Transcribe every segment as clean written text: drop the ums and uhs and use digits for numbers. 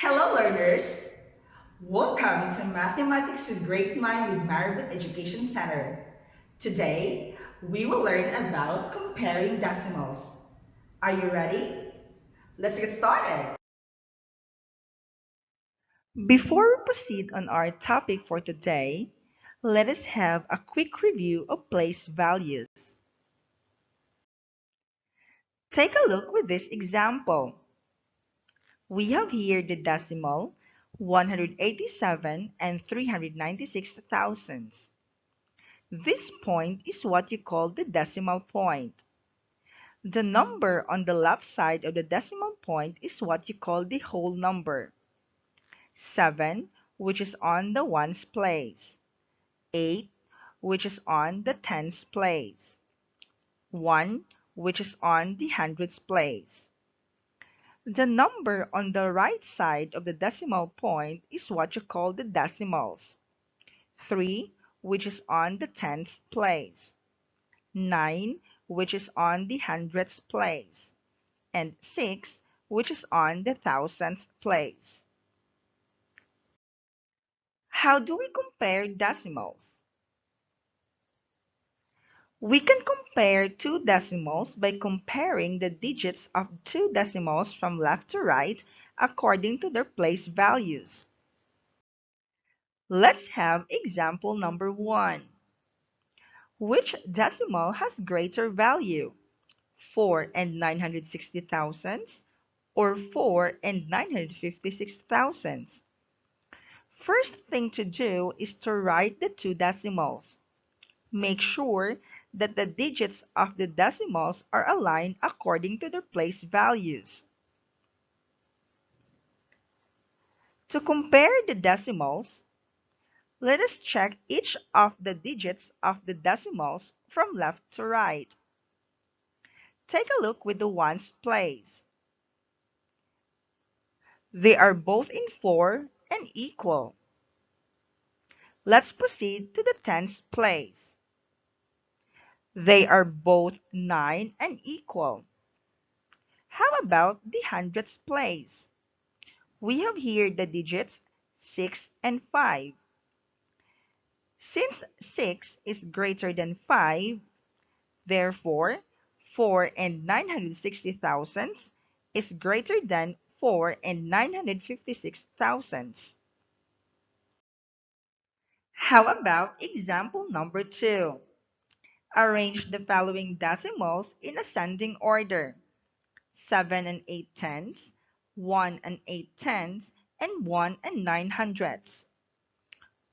Hello, learners! Welcome to Mathematics with Great Mind with Maribel Education Center. Today, we will learn about comparing decimals. Are you ready? Let's get started. Before we proceed on our topic for today, let us have a quick review of place values. Take a look with this example. We have here the decimal 187 and 396 thousandths. This point is what you call the decimal point. The number on the left side of the decimal point is what you call the whole number. 7, which is on the ones place. 8, which is on the tens place. 1, which is on the hundreds place. The number on the right side of the decimal point is what you call the decimals. 3, which is on the tens place. 9, which is on the hundreds place. And 6, which is on the thousandths place. How do we compare decimals? We can compare two decimals by comparing the digits of two decimals from left to right according to their place values. Let's have example number 1. Which decimal has greater value? 4 and 960 thousandths or 4 and 956 thousandths? First thing to do is to write the two decimals. Make sure that the digits of the decimals are aligned according to their place values. To compare the decimals, let us check each of the digits of the decimals from left to right. Take a look with the ones place. They are both in 4 and equal. Let's proceed to the tens place. They are both 9 and equal. How about the hundreds place? We have here the digits 6 and 5. Since 6 is greater than 5, therefore 4 and 960 thousandths is greater than 4 and 956 thousandths. How about example number 2? Arrange the following decimals in ascending order: 7 and 8 tenths, 1 and 8 tenths, and 1 and 9 hundredths.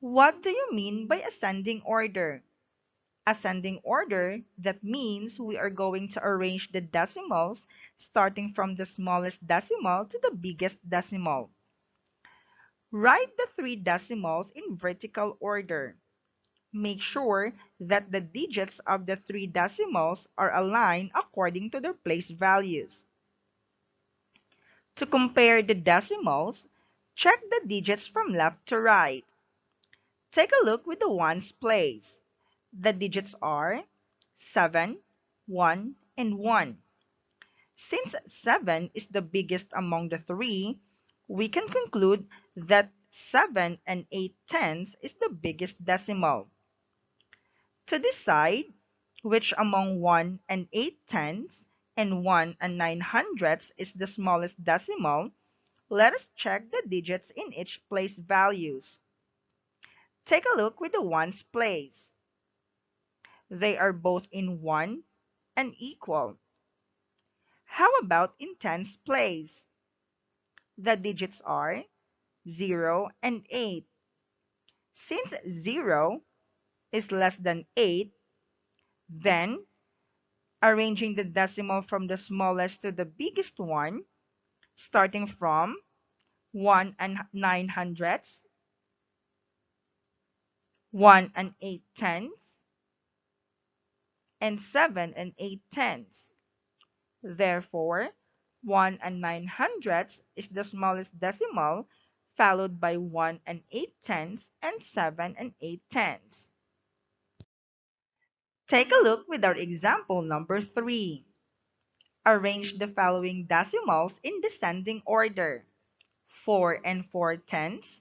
What do you mean by ascending order? Ascending order, that means we are going to arrange the decimals starting from the smallest decimal to the biggest decimal. Write the three decimals in vertical order. Make sure that the digits of the three decimals are aligned according to their place values. To compare the decimals, check the digits from left to right. Take a look with the ones place. The digits are 7, 1, and 1. Since 7 is the biggest among the three, we can conclude that 7 and 8 tenths is the biggest decimal. To decide which among 1 and 8 tenths and 1 and 9 hundredths is the smallest decimal, let us check the digits in each place values. Take a look with the ones place. They are both in 1 and equal. How about in tens place? The digits are 0 and 8. Since 0 is less than 8, then arranging the decimal from the smallest to the biggest one, starting from 1 and 9 hundredths, 1 and 8 tenths, and 7 and 8 tenths. Therefore, 1 and 9 hundredths is the smallest decimal, followed by 1 and 8 tenths and 7 and 8 tenths. Take a look with our example number 3. Arrange the following decimals in descending order: 4 and 4 tenths,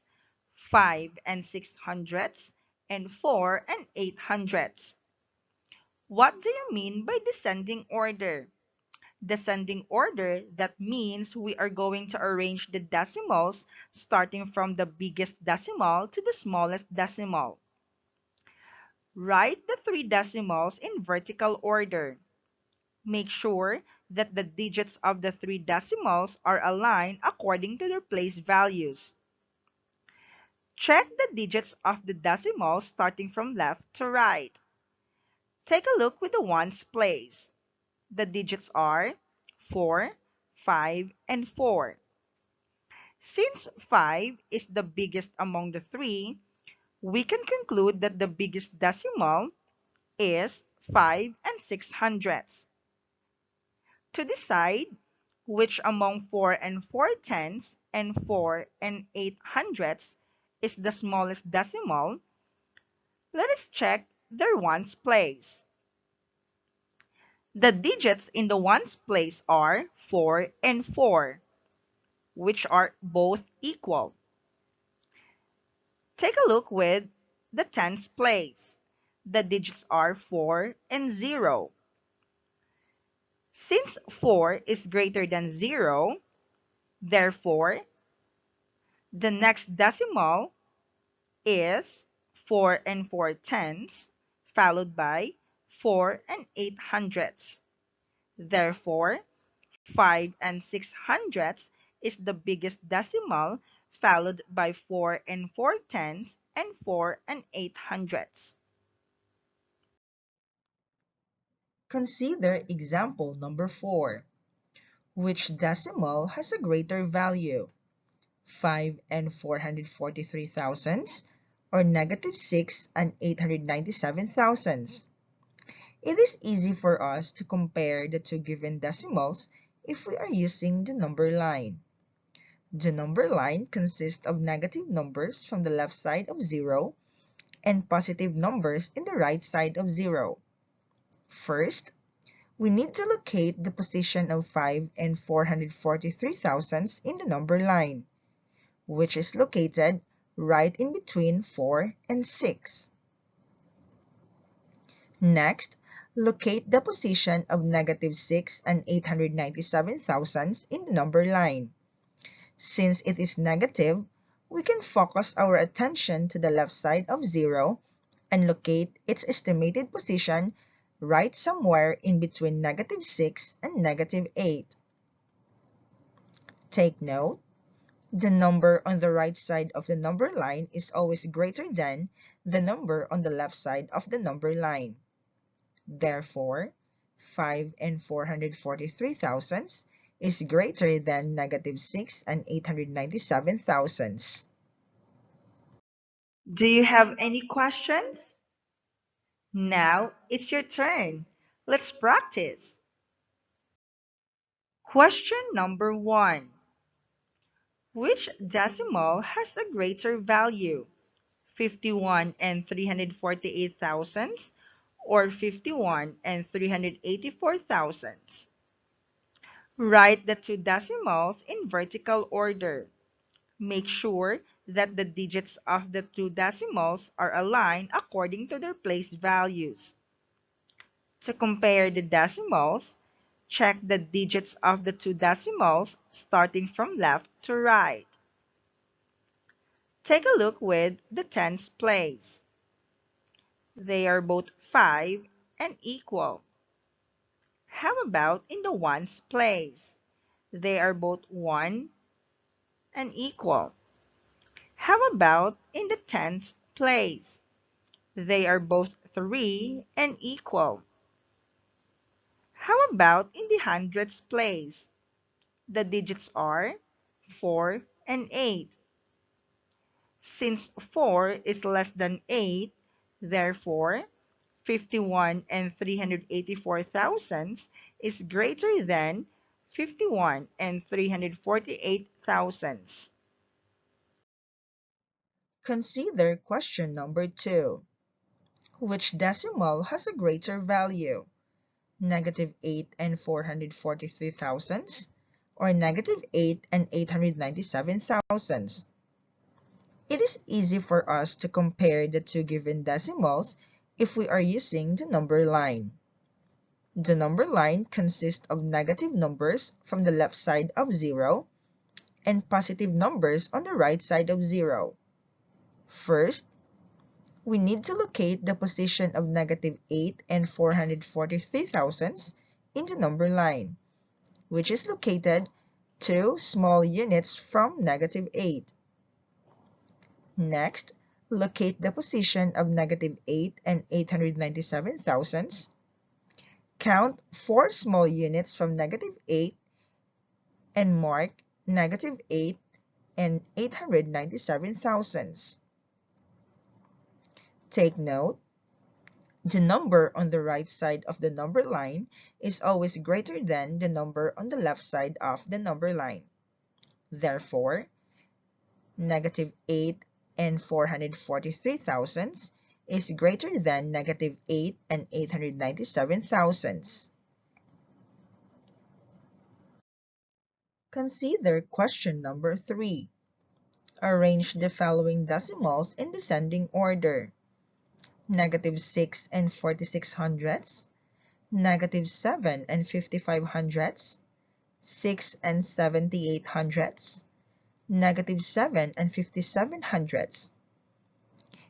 5 and 6 hundredths, and 4 and 8 hundredths. What do you mean by descending order? Descending order, that means we are going to arrange the decimals starting from the biggest decimal to the smallest decimal. Write the three decimals in vertical order. Make sure that the digits of the three decimals are aligned according to their place values. Check the digits of the decimals starting from left to right. Take a look with the ones place. The digits are 4, 5, and 4. Since 5 is the biggest among the three, we can conclude that the biggest decimal is 5 and 6 hundredths. To decide which among 4 and 4 tenths and 4 and 8 hundredths is the smallest decimal, let us check their ones place. The digits in the ones place are 4 and 4, which are both equal. Take a look with the tens place. The digits are 4 and 0. Since 4 is greater than 0, therefore, the next decimal is 4 and 4 tenths, followed by 4 and 8 hundredths. Therefore, 5 and 6 hundredths is the biggest decimal, followed by 4 and 4 tenths and 4 and 8 hundredths. Consider example number 4. Which decimal has a greater value? 5 and 443 thousandths or negative 6 and 897 thousandths? It is easy for us to compare the two given decimals if we are using the number line. The number line consists of negative numbers from the left side of 0 and positive numbers in the right side of 0. First, we need to locate the position of 5 and 443 thousandths in the number line, which is located right in between 4 and 6. Next, locate the position of negative 6 and 897 thousandths in the number line. Since it is negative, we can focus our attention to the left side of 0 and locate its estimated position right somewhere in between negative 6 and negative 8. Take note, the number on the right side of the number line is always greater than the number on the left side of the number line. Therefore, 5 and 443 thousandths is greater than negative 6 and 897 thousandths. Do you have any questions? Now it's your turn. Let's practice. Question number 1. Which decimal has a greater value? 51 and 348 thousandths or 51 and 384 thousandths? Write the two decimals in vertical order. Make sure that the digits of the two decimals are aligned according to their place values. To compare the decimals, check the digits of the two decimals starting from left to right. Take a look with the tens place. They are both 5 and equal. How about in the ones place? They are both 1 and equal. How about in the tens place? They are both 3 and equal. How about in the hundreds place? The digits are 4 and 8. Since 4 is less than 8, therefore 51 and 384 thousandths is greater than 51 and 348 thousandths. Consider question number 2. Which decimal has a greater value? Negative 8 and 443 thousandths or negative 8 and 897 thousandths. It is easy for us to compare the two given decimals if we are using the number line. The number line consists of negative numbers from the left side of 0 and positive numbers on the right side of 0. First, we need to locate the position of negative 8 and 443 thousandths in the number line, which is located 2 small units from negative 8. Next, locate the position of negative 8 and 897 thousandths. Count 4 small units from negative 8 and mark negative 8 and 897 thousandths. Take note, the number on the right side of the number line is always greater than the number on the left side of the number line. Therefore, negative 8 and 443 thousandths is greater than negative 8 and 897 thousandths. Consider question number 3. Arrange the following decimals in descending order: negative 6 and 46 hundredths, negative 7 and 55 hundredths, 6 and 78 hundredths, negative 7 and 57 hundredths.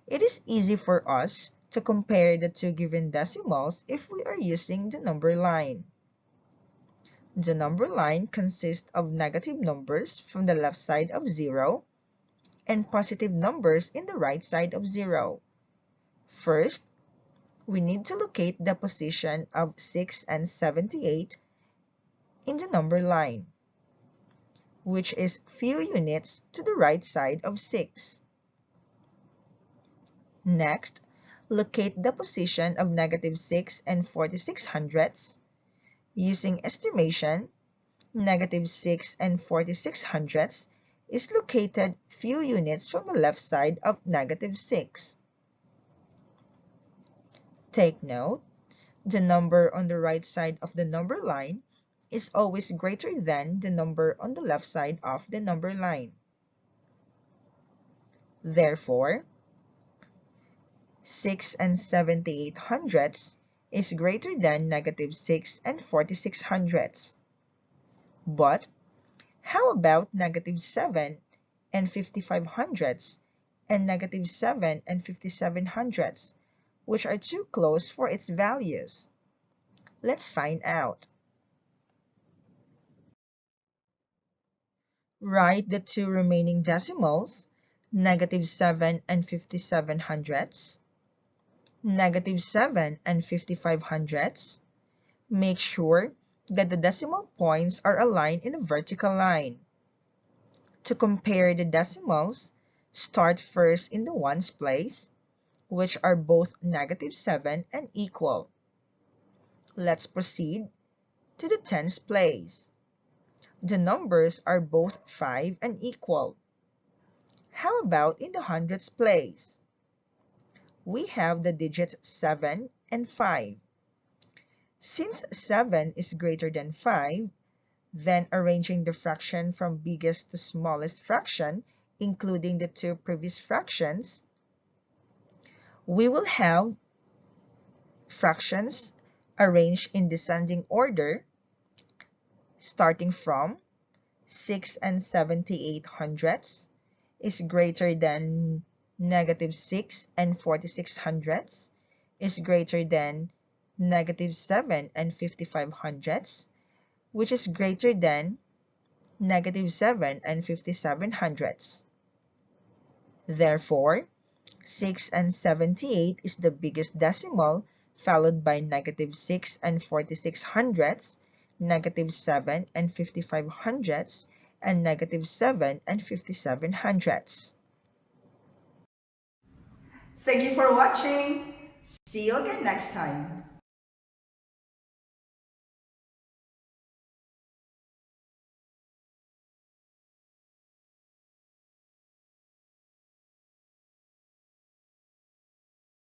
It is easy for us to compare the two given decimals if we are using the number line. The number line consists of negative numbers from the left side of 0 and positive numbers in the right side of 0. First, we need to locate the position of 6 and 78 in the number line, which is few units to the right side of 6. Next, locate the position of negative 6 and 46 hundredths. Using estimation, negative 6 and 46 hundredths is located few units from the left side of negative 6. Take note, the number on the right side of the number line is always greater than the number on the left side of the number line. Therefore, 6 and 78 hundredths is greater than negative 6 and 46 hundredths. But how about negative 7 and 55 hundredths and negative 7 and 57 hundredths, which are too close for its values? Let's find out. Write the two remaining decimals, negative 7 and 57 hundredths, negative 7 and 55 hundredths. Make sure that the decimal points are aligned in a vertical line. To compare the decimals, start first in the ones place, which are both negative 7 and equal. Let's proceed to the tens place. The numbers are both 5 and equal. How about in the hundreds place? We have the digits 7 and 5. Since 7 is greater than 5, then arranging the fraction from biggest to smallest fraction, including the two previous fractions, we will have fractions arranged in descending order, starting from 6 and 78 hundredths is greater than negative 6 and 46 hundredths is greater than negative 7 and 55 hundredths, which is greater than negative 7 and 57 hundredths. Therefore, 6 and 78 is the biggest decimal, followed by negative 6 and 46 hundredths, negative 7 and 55 hundredths, and negative 7 and 57 hundredths. Thank you for watching. See you again next time.